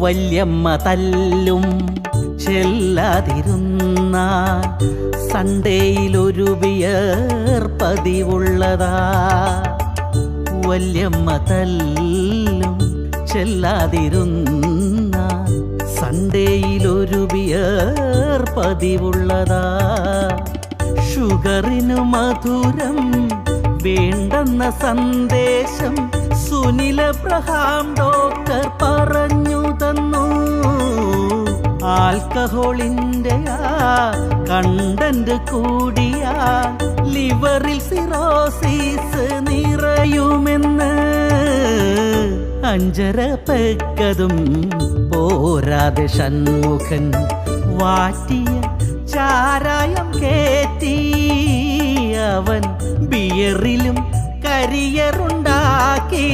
വല്യമ്മ തല്ലും ചെല്ലാതിരുന്നാൽ സൺഡേയിലൊരു ബിയർ പതിവുള്ളതാ. വല്യമ്മ തല്ലും ചെല്ലാതിരുന്നാൽ സൺഡേയിലൊരു ബിയർ പതിവുള്ളതാ. ഷുഗറിനു മധുരം വേണ്ടെന്ന സന്ദേശം സുനിൽ അബ്രഹാം ഡോക്ടർ പറഞ്ഞു തന്നു. ആൽക്കഹോളിൻ്റെ കണ്ടന്റ് കൂടിയ ലിവറിൽ സിറോസിസ് നിറയുമെന്ന്. 5.5 പെക്കതും പോരാതെ ഷൺമുഖൻ വാറ്റിയ ചാരായം കേറ്റി അവൻ ബിയറിലും കരിയറുണ്ടാക്കി.